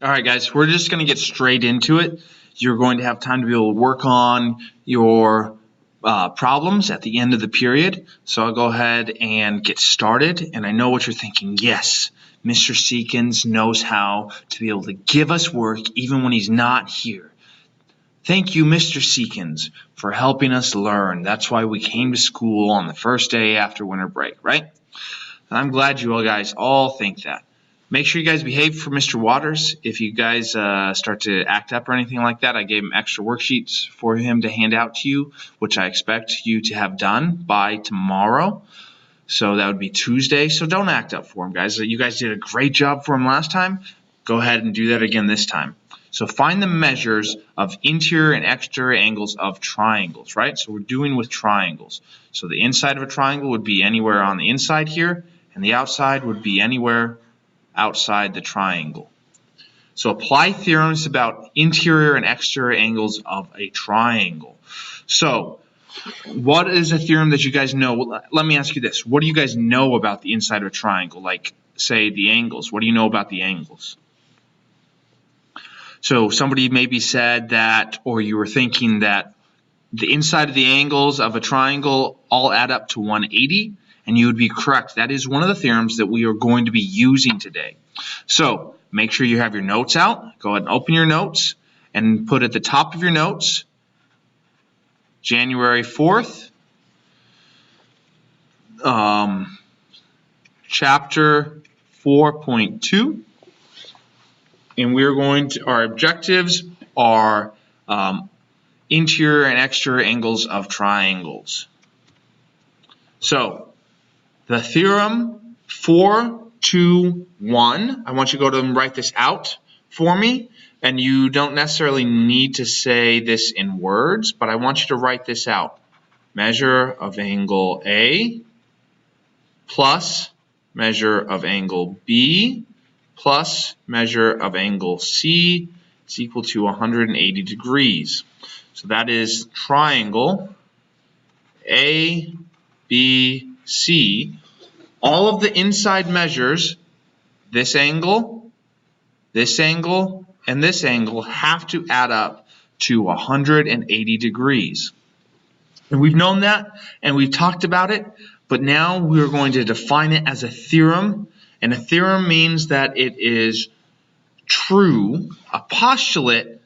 All right, guys, we're just going to get straight into it. You're going to have time to be able to work on your problems at the end of the period. So I'll go ahead and get started. And I know what you're thinking. Yes, Mr. Seekins knows how to be able to give us work even when he's not here. Thank you, Mr. Seekins, for helping us learn. That's why we came to school on the first day after winter break, right? And I'm glad you all guys all think that. Make sure you guys behave for Mr. Waters. If you guys start to act up or anything like that, I gave him extra worksheets for him to hand out to you, which I expect you to have done by tomorrow. So that would be Tuesday. So don't act up for him, guys. You guys did a great job for him last time. Go ahead and do that again this time. So find the measures of interior and exterior angles of triangles, right? So we're doing with triangles. So the inside of a triangle would be anywhere on the inside here, and the outside would be anywhere outside the triangle. So apply theorems about interior and exterior angles of a triangle. So what is a theorem that you guys know? Let me ask you this. What do you guys know about the inside of a triangle? Like, say, the angles. What do you know about the angles? So somebody maybe said that, or you were thinking that the inside of the angles of a triangle all add up to 180. And you would be correct. That is one of the theorems that we are going to be using today. So make sure you have your notes out. Go ahead and open your notes and put at the top of your notes January 4th, chapter 4.2. And we're going to, our objectives are interior and exterior angles of triangles. So the theorem 421, I want you to go to and write this out for me. And you don't necessarily need to say this in words, but I want you to write this out. Measure of angle A plus measure of angle B plus measure of angle C is equal to 180 degrees. So that is triangle A, B, C. All of the inside measures, this angle, and this angle have to add up to 180 degrees. And we've known that, and we've talked about it, but now we're going to define it as a theorem. And a theorem means that it is true. A postulate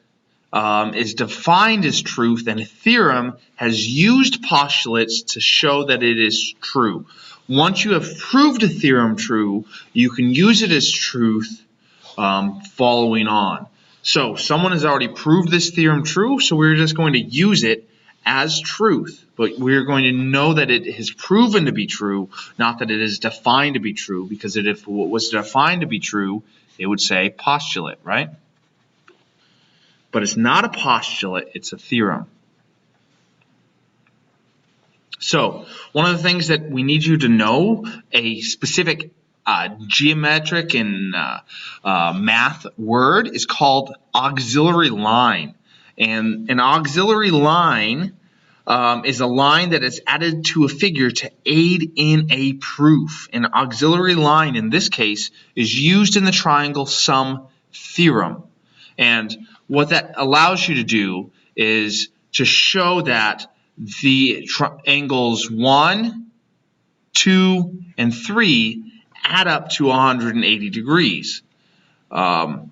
is defined as truth, and a theorem has used postulates to show that it is true. Once you have proved a theorem true, you can use it as truth following on. So someone has already proved this theorem true, so we're just going to use it as truth. But we're going to know that it is proven to be true, not that it is defined to be true, because if it was defined to be true, it would say postulate, right? But it's not a postulate, it's a theorem. So one of the things that we need you to know, a specific geometric and math word is called auxiliary line. And an auxiliary line is a line that is added to a figure to aid in a proof. An auxiliary line in this case is used in the triangle sum theorem. And what that allows you to do is to show that the angles 1, 2, and 3 add up to 180 degrees. And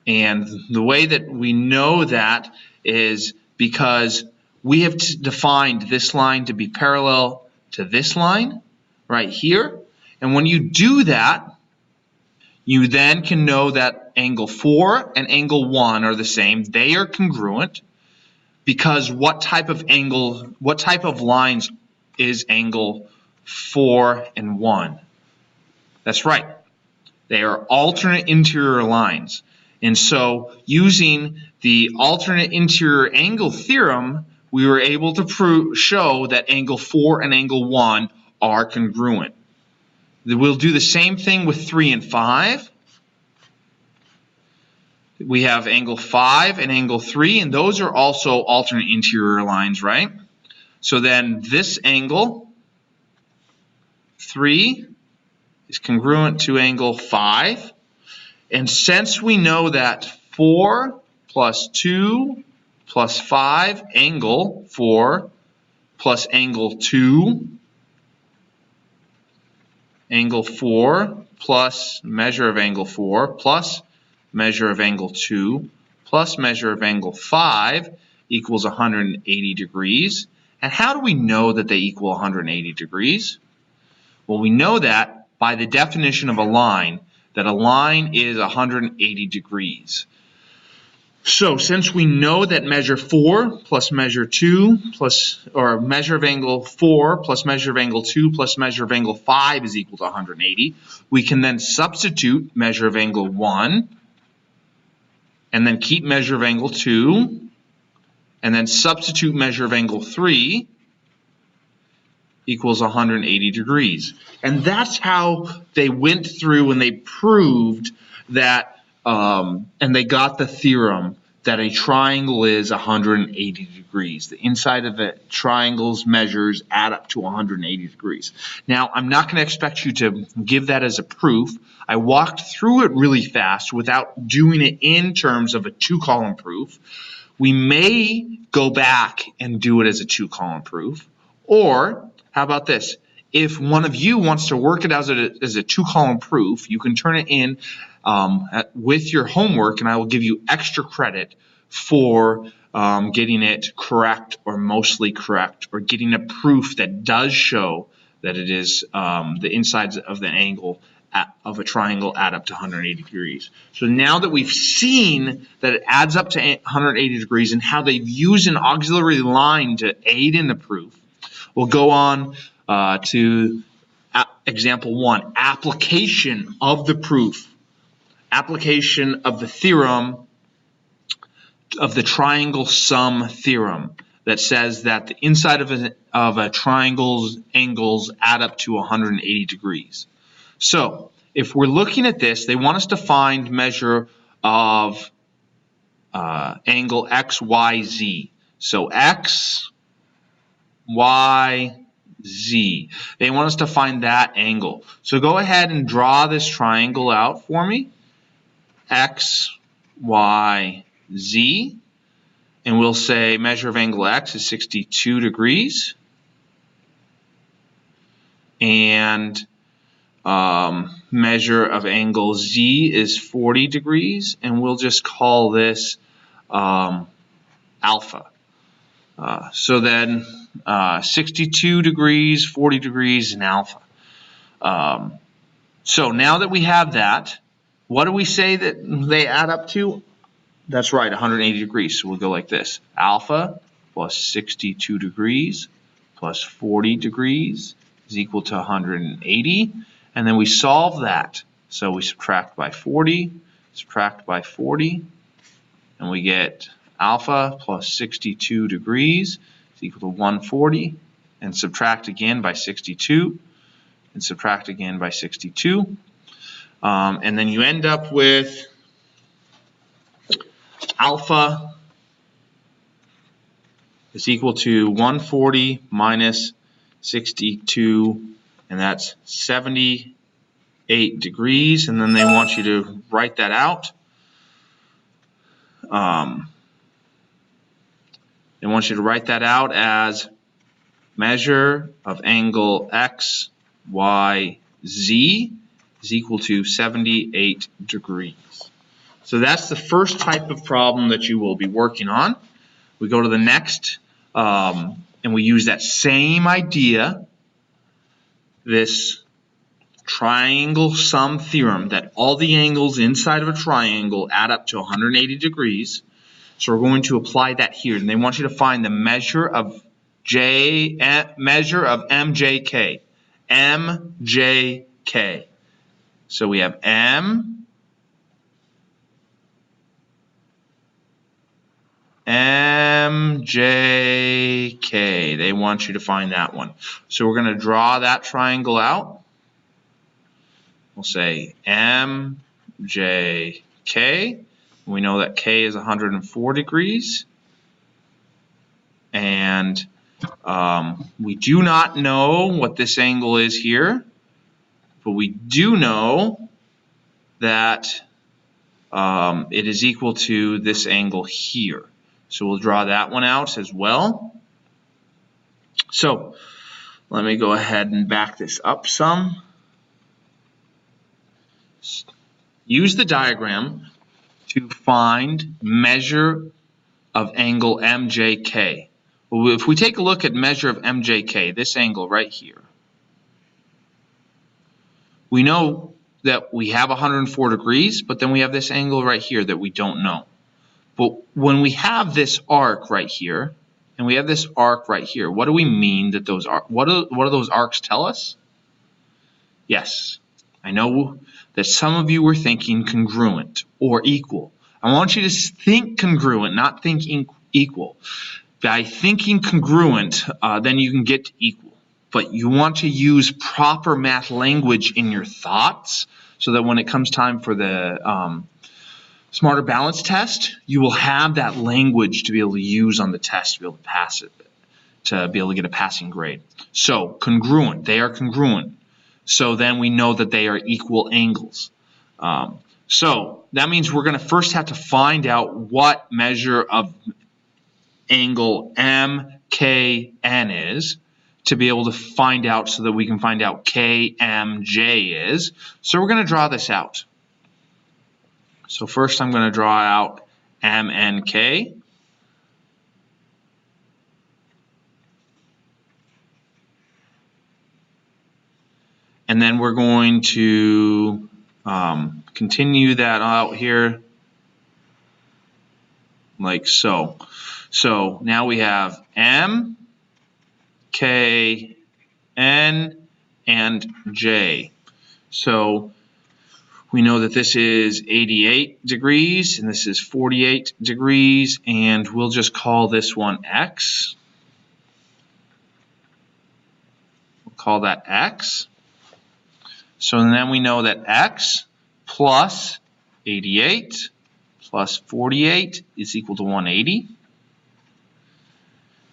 the way that we know that is because we have defined this line to be parallel to this line right here. And when you do that, you then can know that angle 4 and angle 1 are the same. They are congruent. Because what type of lines is angle 4 and 1? That's right. They are alternate interior lines. And so using the alternate interior angle theorem, we were able to show that angle 4 and angle 1 are congruent. We'll do the same thing with 3 and 5. We have angle 5 and angle 3, and those are also alternate interior lines, right? So then this angle 3 is congruent to angle 5, And since we know that 4 plus 2 plus 5 angle 4 plus angle 2, angle 4 plus measure of angle 4 plus measure of angle 2 plus measure of angle 5 equals 180 degrees. And how do we know that they equal 180 degrees? Well, we know that by the definition of a line, that a line is 180 degrees. So since we know that measure 4 plus measure 2 plus, or measure of angle 4 plus measure of angle 2 plus measure of angle 5 is equal to 180, we can then substitute measure of angle 1 and then keep measure of angle 2 and then substitute measure of angle 3 equals 180 degrees. And that's how they went through and they proved that, and they got the theorem that a triangle is 180 degrees. The inside of the triangle's measures add up to 180 degrees. Now, I'm not going to expect you to give that as a proof. I walked through it really fast without doing it in terms of a 2-column proof. We may go back and do it as a 2-column proof, or how about this? If one of you wants to work it out as a 2-column proof, you can turn it in with your homework, and I will give you extra credit for getting it correct or mostly correct, or getting a proof that does show that it is the insides of the angle of a triangle add up to 180 degrees. So now that we've seen that it adds up to 180 degrees and how they've used an auxiliary line to aid in the proof, we'll go on to example 1, application of the proof, application of the theorem of the triangle sum theorem that says that the inside of a triangle's angles add up to 180 degrees. So if we're looking at this, they want us to find measure of angle x, y, z. So x, y, z. They want us to find that angle. So go ahead and draw this triangle out for me. X, y, z. And we'll say measure of angle x is 62 degrees. And measure of angle z is 40 degrees. And we'll just call this alpha. So then 62 degrees, 40 degrees, and alpha. So now that we have that, what do we say that they add up to? That's right, 180 degrees. So we'll go like this. Alpha plus 62 degrees plus 40 degrees is equal to 180. And then we solve that. So we subtract by 40, subtract by 40, and we get alpha plus 62 degrees is equal to 140, and subtract again by 62, and subtract again by 62. And then you end up with alpha is equal to 140 minus 62, and that's 78 degrees. And then they want you to write that out. They want you to write that out as measure of angle x, y, z is equal to 78 degrees. So that's the first type of problem that you will be working on. We go to the next, and we use that same idea, this triangle sum theorem, that all the angles inside of a triangle add up to 180 degrees. So we're going to apply that here, and they want you to find the measure of MJK. MJK. So we have MJK. They want you to find that one. So we're going to draw that triangle out. We'll say MJK. We know that K is 104 degrees. And we do not know what this angle is here, but we do know that it is equal to this angle here. So we'll draw that one out as well. So let me go ahead and back this up some. Use the diagram to find measure of angle MJK. Well, if we take a look at measure of MJK, this angle right here, we know that we have 104 degrees, but then we have this angle right here that we don't know. But when we have this arc right here, and we have this arc right here, what do we mean that those are? What do those arcs tell us? Yes, I know that some of you were thinking congruent or equal. I want you to think congruent, not think equal. By thinking congruent, then you can get to equal. But you want to use proper math language in your thoughts so that when it comes time for the Smarter Balance test, you will have that language to be able to use on the test to be able to pass it, to be able to get a passing grade. So congruent, they are congruent. So then we know that they are equal angles. So that means we're going to first have to find out what measure of angle MKN is to be able to find out so that we can find out KMJ is. So we're going to draw this out. So first I'm going to draw out MNK. And then we're going to continue that out here like so. So now we have M, K, N, and J. So we know that this is 88 degrees and this is 48 degrees, and we'll just call this one X. We'll call that X. So then we know that X plus 88 plus 48 is equal to 180.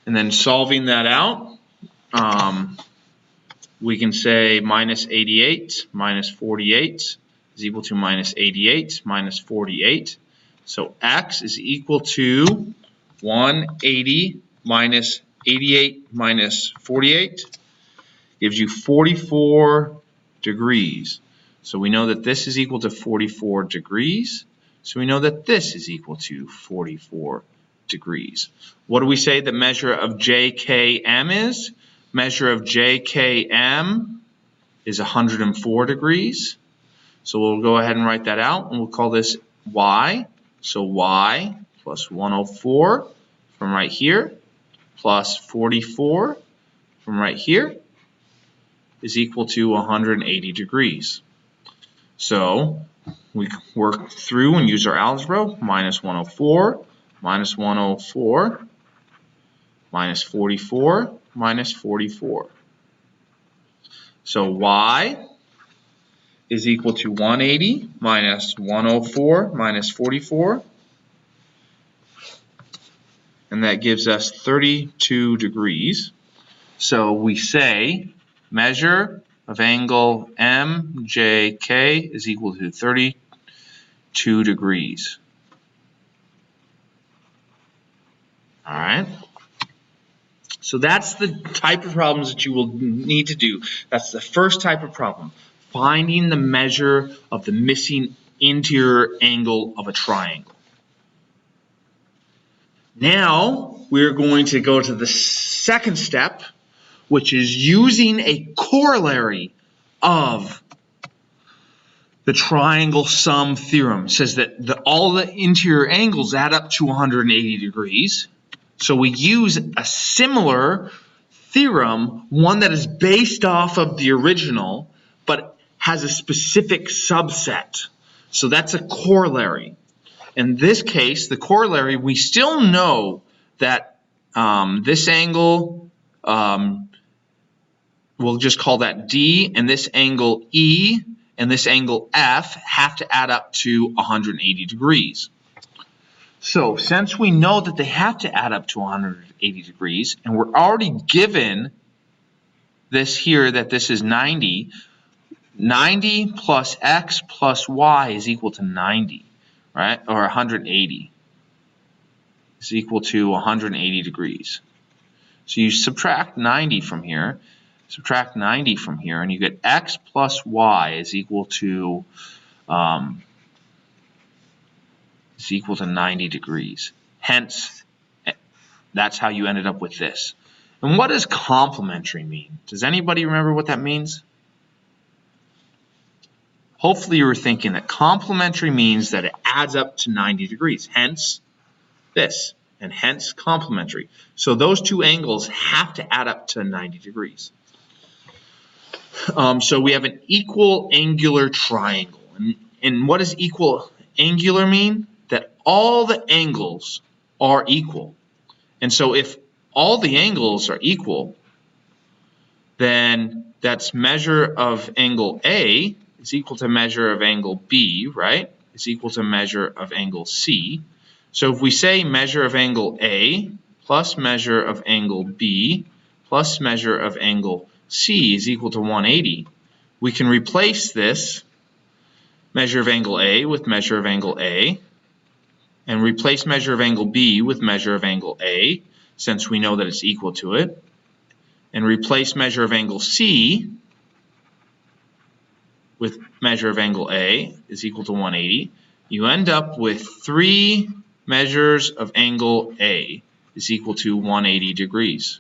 And then solving that out, we can say minus 88 minus 48 is equal to minus 88 minus 48. So X is equal to 180 minus 88 minus 48 gives you 44 degrees. So we know that this is equal to 44 degrees. So we know that this is equal to 44 degrees. What do we say the measure of JKM is? Measure of JKM is 104 degrees. So we'll go ahead and write that out, and we'll call this Y. So Y plus 104 from right here plus 44 from right here is equal to 180 degrees. So we work through and use our algebra. Minus 104, minus 104, minus 44, minus 44. So Y is equal to 180 minus 104 minus 44. And that gives us 32 degrees. So we say measure of angle MJK is equal to 32 degrees. All right. So that's the type of problems that you will need to do. That's the first type of problem. Finding the measure of the missing interior angle of a triangle. Now we're going to go to the second step, which is using a corollary of the triangle sum theorem. It says that all the interior angles add up to 180 degrees. So we use a similar theorem, one that is based off of the original, but has a specific subset. So that's a corollary. In this case, the corollary, we still know that this angle, we'll just call that D, and this angle E, and this angle F have to add up to 180 degrees. So since we know that they have to add up to 180 degrees, and we're already given this here that this is 90, 90 plus X plus Y is equal to 90. right? Or 180 is equal to 180 degrees. So you subtract 90 from here, and you get x plus y is equal to 90 degrees. Hence, that's how you ended up with this. And what does complementary mean? Does anybody remember what that means? Hopefully you were thinking that complementary means that it adds up to 90 degrees. Hence this, and hence complementary. So those two angles have to add up to 90 degrees. So we have an equal angular triangle. And what does equal angular mean? That all the angles are equal. And so if all the angles are equal, then that's measure of angle A is equal to measure of angle B, right? Is equal to measure of angle C. So if we say measure of angle A plus measure of angle B plus measure of angle C is equal to 180, we can replace this measure of angle A with measure of angle A, and replace measure of angle B with measure of angle A, since we know that it's equal to it, and replace measure of angle C with measure of angle A is equal to 180. You end up with 3 measures of angle A is equal to 180 degrees.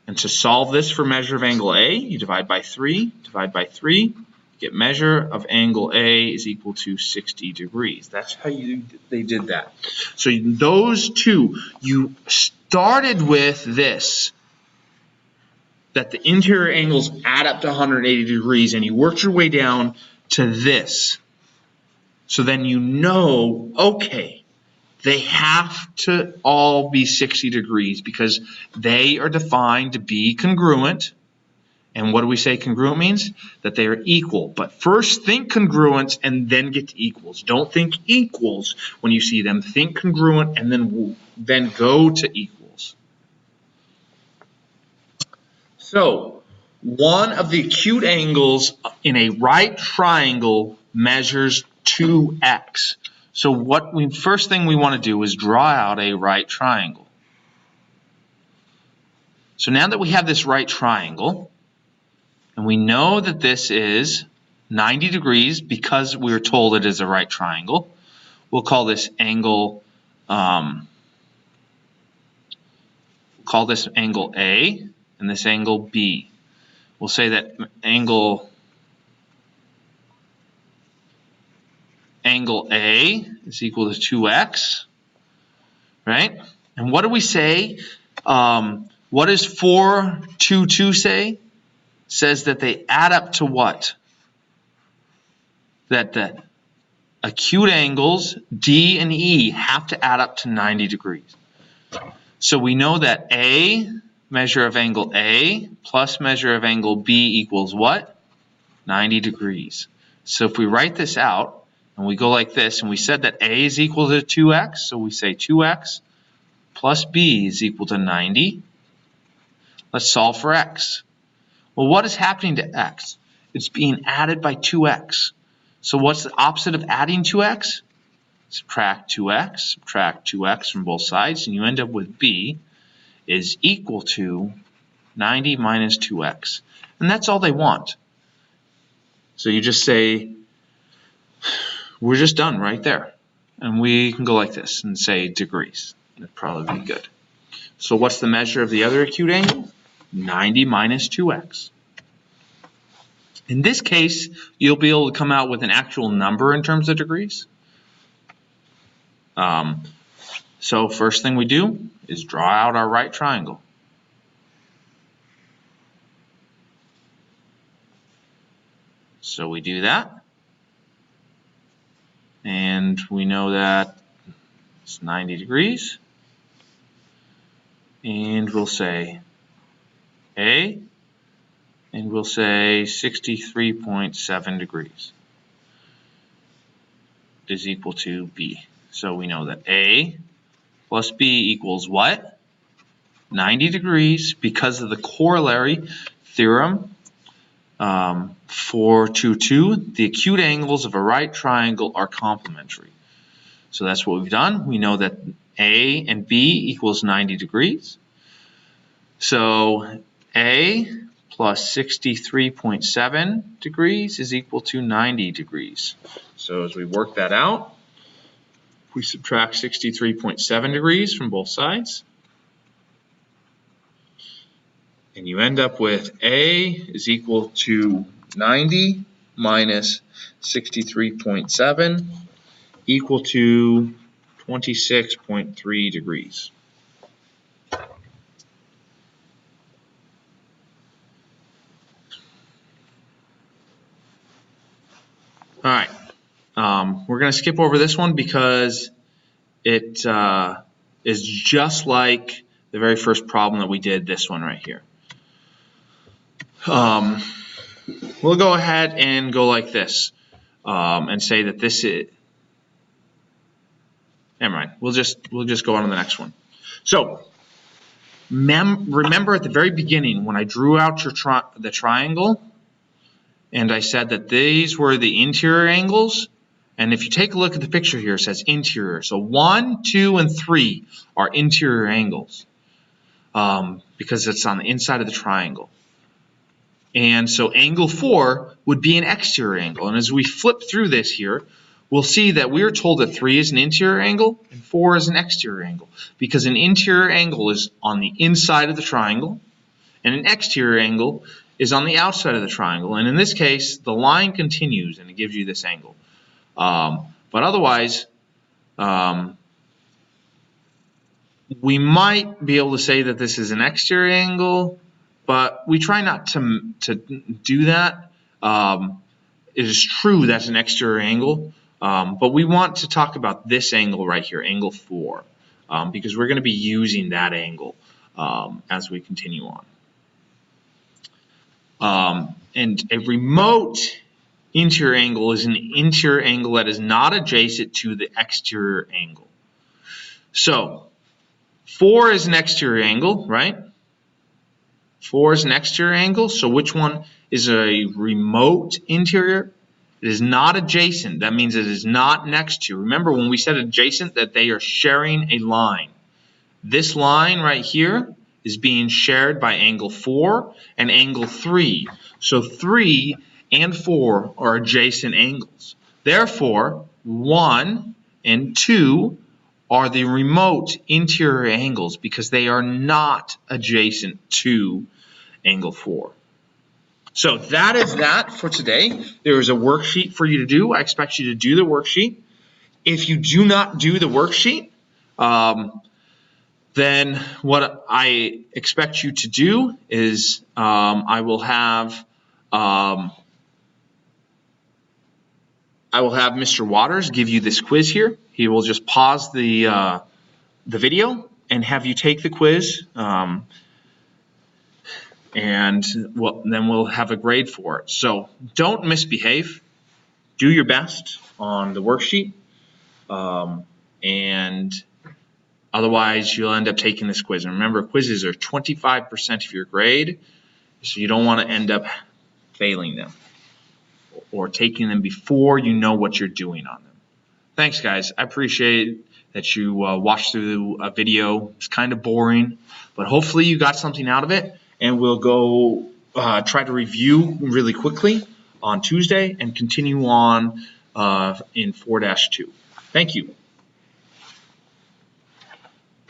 And to solve this for measure of angle A, you divide by 3, get measure of angle A is equal to 60 degrees. That's how they did that. So those two, you started with this, that the interior angles add up to 180 degrees, and you worked your way down to this. So then you know, okay, they have to all be 60 degrees because they are defined to be congruent. And what do we say congruent means? That they are equal. But first think congruence and then get to equals. Don't think equals when you see them. Think congruent and then go to equals. So one of the acute angles in a right triangle measures 2x. So first thing we want to do is draw out a right triangle. So now that we have this right triangle, and we know that this is 90 degrees because we were told it is a right triangle, we'll call this angle A and this angle B. We'll say that angle A is equal to 2x, right? And what do we say? What does 4, 2, 2 say? Says that they add up to what? That the acute angles D and E have to add up to 90 degrees. So we know that A, measure of angle A, plus measure of angle B equals what? 90 degrees. So if we write this out, and we go like this, and we said that A is equal to 2x, so we say 2x plus B is equal to 90. Let's solve for x. Well, what is happening to x? It's being added by 2x. So what's the opposite of adding 2x? Subtract 2x from both sides, and you end up with B is equal to 90 minus 2x. And that's all they want. So you just say, we're just done right there. And we can go like this and say degrees. That'd probably be good. So what's the measure of the other acute angle? 90 minus 2x. In this case, you'll be able to come out with an actual number in terms of degrees. So first thing we do is draw out our right triangle. So we do that. And we know that it's 90 degrees. And we'll say A, and we'll say 63.7 degrees is equal to B. So we know that A plus B equals what? 90 degrees because of the corollary theorem 4, 2, 2. The acute angles of a right triangle are complementary. So that's what we've done. We know that A and B equals 90 degrees. So A plus 63.7 degrees is equal to 90 degrees. So as we work that out, we subtract 63.7 degrees from both sides. And you end up with A is equal to 90 minus 63.7 equal to 26.3 degrees. All right, we're going to skip over this one because it is just like the very first problem that we did, this one right here. We'll go ahead and go like this and say that this is, never mind, we'll just go on to the next one. So remember at the very beginning when I drew out the triangle, and I said that these were the interior angles. And if you take a look at the picture here, it says interior. So 1, 2, and 3 are interior angles because it's on the inside of the triangle. And so angle 4 would be an exterior angle. And as we flip through this here, we'll see that we are told that 3 is an interior angle and 4 is an exterior angle, because an interior angle is on the inside of the triangle and an exterior angle is on the outside of the triangle. And in this case, the line continues and it gives you this angle. But otherwise, we might be able to say that this is an exterior angle, but we try not to do that. It is true that's an exterior angle, but we want to talk about this angle right here, angle 4, because we're going to be using that angle as we continue on. And a remote interior angle is an interior angle that is not adjacent to the exterior angle. So 4 is an exterior angle, right? 4 is an exterior angle. So which one is a remote interior? It is not adjacent. That means it is not next to. Remember when we said adjacent, that they are sharing a line. This line right here is being shared by angle 4 and angle 3. So 3 and 4 are adjacent angles. Therefore, 1 and 2 are the remote interior angles because they are not adjacent to angle 4. So that is that for today. There is a worksheet for you to do. I expect you to do the worksheet. If you do not do the worksheet, then what I expect you to do is I will have Mr. Waters give you this quiz here. He will just pause the video and have you take the quiz, and then we'll have a grade for it. So don't misbehave. Do your best on the worksheet, and otherwise you'll end up taking this quiz. And remember, quizzes are 25% of your grade, so you don't want to end up failing them or taking them before you know what you're doing on them. Thanks, guys. I appreciate that you watched through a video. It's kind of boring, but hopefully you got something out of it, and we'll go try to review really quickly on Tuesday and continue on in 4-2. Thank you.